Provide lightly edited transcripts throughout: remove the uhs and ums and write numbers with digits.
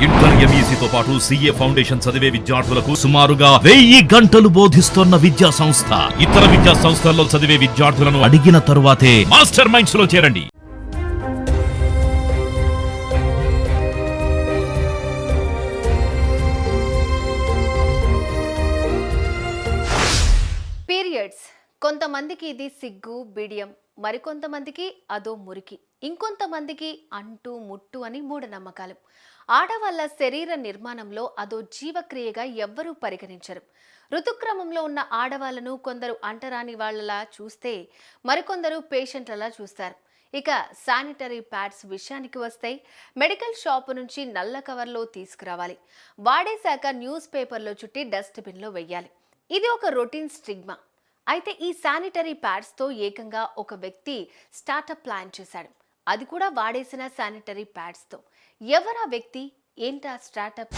Inter ఎంఈసీతో పాటు CA foundation చదివే విద్యార్థులకు సుమారుగా 1000 గంటలు బోధిస్తోన్న విద్యా సంస్థ. ఇతర విద్యా సంస్థల్లో చదివే విద్యార్థులను అడిగిన తరువాతే మాస్టర్ మైండ్స్ లో చేరండి. పీరియడ్స్ కొంతమందికి ఇది సిగ్గు బిడియం, మరికొంతమందికి అదో మురికి, ఇంకొంతమందికి అంటు ముట్టు అని మూఢనమ్మకాలు. ఆడవాళ్ల శరీర నిర్మాణంలో అదో జీవక్రియగా ఎవ్వరూ పరిగణించరు. ఋతుక్రమంలో ఉన్న ఆడవాళ్లను కొందరు అంటరాని వాళ్లలా చూస్తే మరికొందరు పేషెంట్లలా చూస్తారు. ఇక శానిటరీ ప్యాడ్స్ విషయానికి వస్తే మెడికల్ షాపు నుంచి నల్ల కవర్లో తీసుకురావాలి, వాడేశాక న్యూస్ పేపర్లో చుట్టి డస్ట్బిన్లో వెయ్యాలి. ఇది ఒక రొటీన్ స్టిగ్మా. అయితే ఈ శానిటరీ ప్యాడ్స్తో ఏకంగా ఒక వ్యక్తి స్టార్టప్ ప్లాన్ చేశాడు, అది కూడా వాడేసిన శానిటరీ ప్యాడ్స్తో. ఎవరా వ్యక్తి, ఏంటా స్టార్టప్?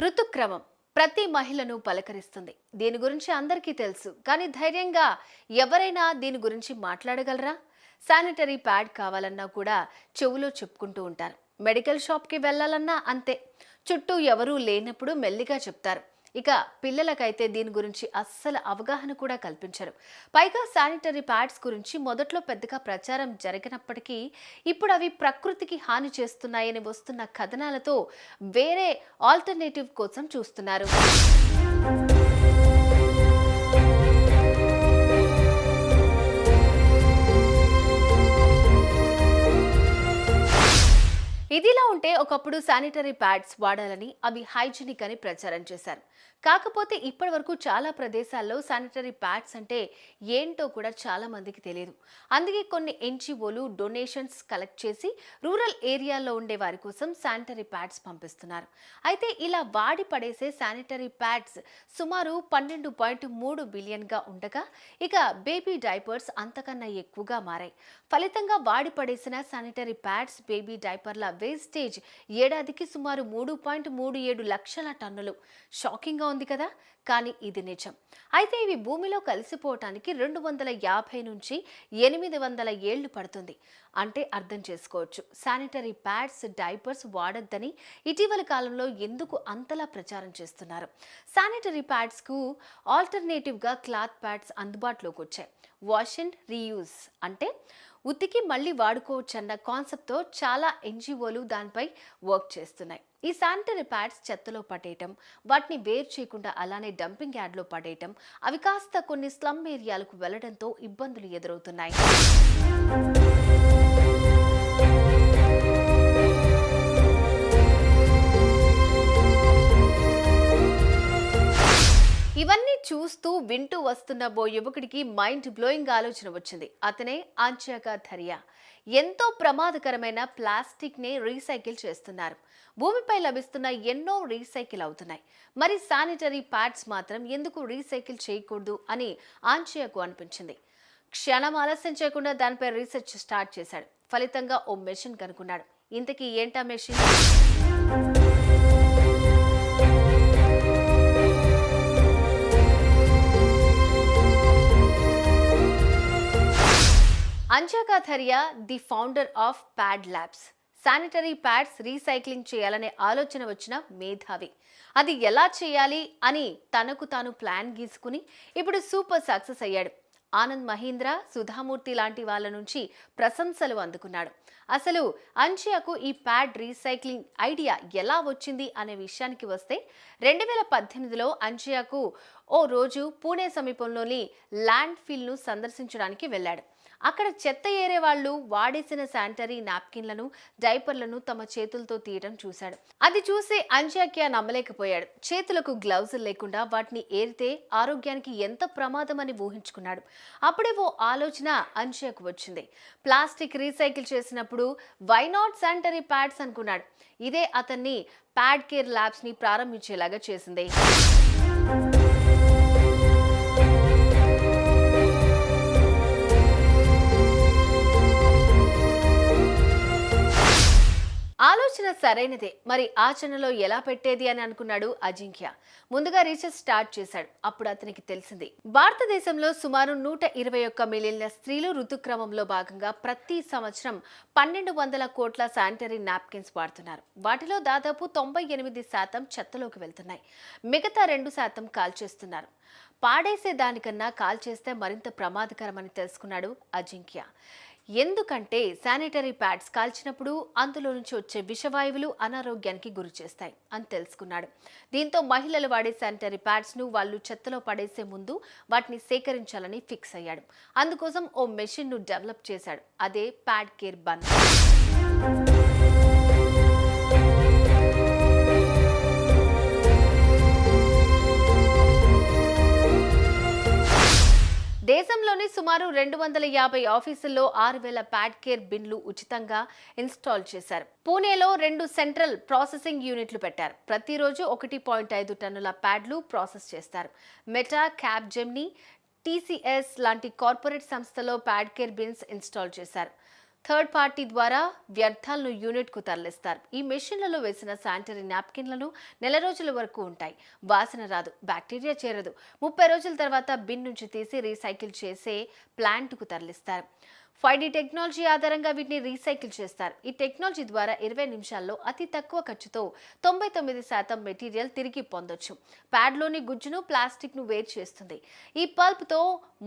ఋతుక్రమం ప్రతి మహిళను పలకరిస్తుంది. దీని గురించి అందరికీ తెలుసు, కానీ ధైర్యంగా ఎవరైనా దీని గురించి మాట్లాడగలరా? శానిటరీ ప్యాడ్ కావాలన్నా కూడా చెవులో చెప్పుకుంటూ ఉంటారు. మెడికల్ షాప్కి వెళ్ళాలన్నా అంతే, చుట్టూ ఎవరూ లేనప్పుడు మెల్లిగా చెప్తారు. ఇక పిల్లలకైతే దీని గురించి అస్సలు అవగాహన కూడా కల్పించరు. పైగా శానిటరీ ప్యాడ్స్ గురించి మొదట్లో పెద్దగా ప్రచారం జరిగినప్పటికీ ఇప్పుడు అవి ప్రకృతికి హాని చేస్తున్నాయని వస్తున్న కథనాలతో వేరే ఆల్టర్నేటివ్ కోసం చూస్తున్నారు. ఇదిలా ఉంటే ఒకప్పుడు శానిటరీ ప్యాడ్స్ వాడాలని, అవి హైజీనిక్ అని ప్రచారం చేశారు. కాకపోతే ఇప్పటి వరకు చాలా ప్రదేశాల్లో శానిటరీ ప్యాడ్స్ అంటే ఏంటో కూడా చాలా మందికి తెలియదు. అందుకే కొన్ని NGOలు డొనేషన్స్ కలెక్ట్ చేసి రూరల్ ఏరియాల్లో ఉండే వారి కోసం శానిటరీ ప్యాడ్స్ పంపిస్తున్నారు. అయితే ఇలా వాడి పడేసే శానిటరీ ప్యాడ్స్ సుమారు 12.3 బిలియన్గా ఉండగా, ఇక బేబీ డైపర్స్ అంతకన్నా ఎక్కువగా మారాయి. ఫలితంగా వాడి పడేసిన శానిటరీ ప్యాడ్స్, బేబీ డైపర్ల వేస్టేజ్ ఏడాదికి సుమారు 3.37 లక్షల టన్నులు. షాకింగ్గా ఉంది కదా, కానీ ఇది నిజం. అయితే ఇవి భూమిలో కలిసిపోవటానికి 250 నుంచి 800 ఏళ్లు పడుతుంది. అంటే అర్థం చేసుకోవచ్చు శానిటరీ ప్యాడ్స్, డైపర్స్ వాడొద్దని ఇటీవల కాలంలో ఎందుకు అంతలా ప్రచారం చేస్తున్నారు. శానిటరీ ప్యాడ్స్కు ఆల్టర్నేటివ్గా క్లాత్ ప్యాడ్స్ అందుబాటులోకి వచ్చాయి. వాష్ అండ్ రీయూజ్ అంటే ఉతికి మళ్ళీ వాడుకోవచ్చన్న కాన్సెప్ట్తో చాలా NGOలు దానిపై వర్క్ చేస్తున్నాయి. ఈ శానిటరీ ప్యాడ్స్ చెత్తలో పడేయటం, వాటిని వేరు చేయకుండా అలానే డంపింగ్ యార్డ్లో పడేయటం, అవి కాస్త కొన్ని స్లమ్ ఏరియాలకు వెళ్లడంతో ఇబ్బందులు ఎదురవుతున్నాయి. ఇవన్నీ చూస్తూ వింటూ వస్తున్న ఓ యువకుడికి మైండ్ బ్లోయింగ్ ఆలోచన వచ్చింది. అతనే ధరియా. ఎంతో ప్రమాదకరమైన ప్లాస్టిక్ని రీసైకిల్ చేస్తున్నారు. భూమిపై లభిస్తున్న ఎన్నో రీసైకిల్ అవుతున్నాయి. మరి శానిటరీ ప్యాడ్స్ మాత్రం ఎందుకు రీసైకిల్ చేయకూడదు అని ఆంచయాకు అనిపించింది. క్షణం ఆలస్యం చేయకుండా దానిపై రీసెర్చ్ స్టార్ట్ చేశాడు. ఫలితంగా ఓ మెషిన్ కనుక్కున్నాడు. ఇంతకీ ఏంటా machine? Dhariya the founder of pad labs. Sanitary pads recycling చేయాలనే ఆలోచన వచ్చిన మేధావి. అది ఎలా చేయాలి అని తనకు తాను ప్లాన్ గీసుకుని ఇప్పుడు సూపర్ సక్సెస్ అయ్యాడు. ఆనంద్ మహీంద్ర, సుధామూర్తి లాంటి వాళ్ళ నుంచి ప్రశంసలు అందుకున్నాడు. అసలు అంచయాకు ఈ ప్యాడ్ రీసైక్లింగ్ ఐడియా ఎలా వచ్చింది అనే విషయానికి వస్తే 2018లో అంచయాకు ఓ రోజు పూణే సమీపంలోని ల్యాండ్ ఫిల్ను సందర్శించడానికి వెళ్ళాడు. అక్కడ చెత్త ఏరే వాళ్ళు వాడేసిన శానిటరీ నాప్కిన్లను, డైపర్లను తమ చేతులతో తీయడం చూశాడు. అది చూసి అంజాక్య నమ్మలేకపోయాడు. చేతులకు గ్లౌజ్ లేకుండా వాటిని ఏరితే ఆరోగ్యానికి ఎంత ప్రమాదమని ఊహించుకున్నాడు. అప్పుడే ఓ ఆలోచన అంజాకు వచ్చింది. ప్లాస్టిక్ రీసైకిల్ చేసినప్పుడు వై నాట్ శానిటరీ ప్యాడ్స్ అనుకున్నాడు. ఇదే అతన్ని ప్యాడ్ కేర్ ల్యాబ్స్ ని ప్రారంభించేలాగా చేసింది. ఆలోచన ఆలోచన సరైనదే, మరి ఆచరణలో ఎలా పెట్టేది అని అనుకున్నాడు అజింక్య. ముందుగా రీసెర్చ్ స్టార్ట్ చేశాడు. అప్పుడు అతనికి తెలిసింది, భారతదేశంలో సుమారు 121 మిలియన్ల స్త్రీలు ఋతుక్రమంలో భాగంగా ప్రతి సంవత్సరం 1200 కోట్ల శానిటరీ నాప్కిన్స్ వాడుతున్నారు. వాటిలో దాదాపు 98% చెత్తలోకి వెళ్తున్నాయి. మిగతా 2% కాల్చేస్తున్నారు. పాడేసే దానికన్నా కాల్చేస్తే మరింత ప్రమాదకరమని తెలుసుకున్నాడు అజింక్య. ఎందుకంటే శానిటరీ ప్యాడ్స్ కాల్చినప్పుడు అందులో నుంచి వచ్చే విషవాయువులు అనారోగ్యానికి గురి చేస్తాయి అని తెలుసుకున్నాడు. దీంతో మహిళలు వాడే శానిటరీ ప్యాడ్స్ను వాళ్ళు చెత్తలో పడేసే ముందు వాటిని సేకరించాలని ఫిక్స్ అయ్యాడు. అందుకోసం ఓ మెషిన్ను డెవలప్ చేశాడు. అదే ప్యాడ్ కేర్ బన్. దేశంలోని సుమారు 250 ఆఫీసుల్లో 6000 ప్యాడ్ కేర్ బిన్లు ఉచితంగా ఇన్స్టాల్ చేశారు. పూణేలో 2 సెంట్రల్ ప్రాసెసింగ్ యూనిట్లు పెట్టారు. ప్రతిరోజు 1.5 టన్నుల ప్యాడ్లు ప్రాసెస్ చేస్తారు. మెటా, క్యాబ్ జెమ్నీ, టీసీఎస్ లాంటి కార్పొరేట్ సంస్థలో ప్యాడ్ కేర్ బిన్స్ ఇన్స్టాల్ చేశారు. థర్డ్ పార్టీ ద్వారా వ్యర్థాలను యూనిట్కు తరలిస్తారు. ఈ మెషిన్లలో వేసిన శానిటరీ నాప్కిన్లను నెల రోజుల వరకు ఉంటాయి. వాసన రాదు, బ్యాక్టీరియా చేరదు. 30 రోజుల తర్వాత బిన్ నుంచి తీసి రీసైకిల్ చేసే ప్లాంట్కు తరలిస్తారు. 5D టెక్నాలజీ ఆధారంగా వీటిని రీసైకిల్ చేస్తారు. ఈ టెక్నాలజీ ద్వారా 20 నిమిషాల్లో అతి తక్కువ ఖర్చుతో 99% మెటీరియల్ తిరిగి పొందొచ్చు. ప్యాడ్లోని గుజ్జును, ప్లాస్టిక్ను వేరు చేస్తుంది. ఈ పల్ప్తో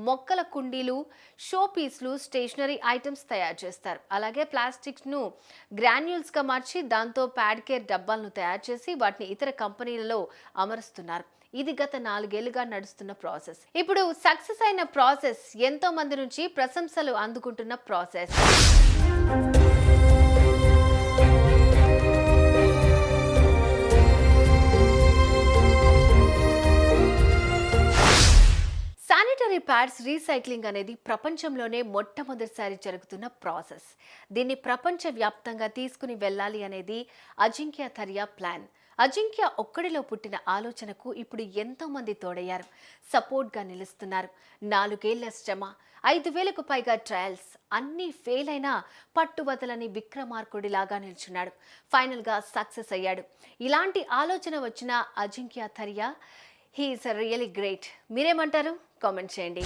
మొక్కల కుండీలు, షో పీస్లు, స్టేషనరీ ఐటమ్స్ తయారు చేస్తారు. అలాగే ప్లాస్టిక్ను గ్రాన్యూల్స్గా మార్చి దాంతో ప్యాడ్ కేర్ డబ్బాలను తయారు చేసి వాటిని ఇతర కంపెనీలలో అమరుస్తున్నారు. ఇది గత 4 ఏళ్లుగా నడుస్తున్న ప్రాసెస్. ఇప్పుడు సక్సెస్ అయిన ప్రాసెస్, ఎంతో మంది నుంచి ప్రశంసలు అందుకుంటున్న ప్రాసెస్. శానిటరీ ప్యాడ్స్ రీసైక్లింగ్ అనేది ప్రపంచంలోనే మొట్టమొదటిసారి జరుగుతున్న ప్రాసెస్. దీన్ని ప్రపంచవ్యాప్తంగా తీసుకుని వెళ్ళాలి అనేది అజింక్య థరియా ప్లాన్. అజింక్య ఒక్కడిలో పుట్టిన ఆలోచనకు ఇప్పుడు ఎంతో మంది తోడయ్యారు, సపోర్ట్గా నిలుస్తున్నారు. 4 ఏళ్ల శ్రమ, 5000కు పైగా ట్రయల్స్, అన్నీ ఫెయిల్ అయినా పట్టువదలని విక్రమార్కుడిలాగా నిల్చున్నాడు. ఫైనల్గా సక్సెస్ అయ్యాడు. ఇలాంటి ఆలోచన వచ్చిన Ajinkya Dhariya, he is really great. మీరేమంటారు? కామెంట్ చేయండి.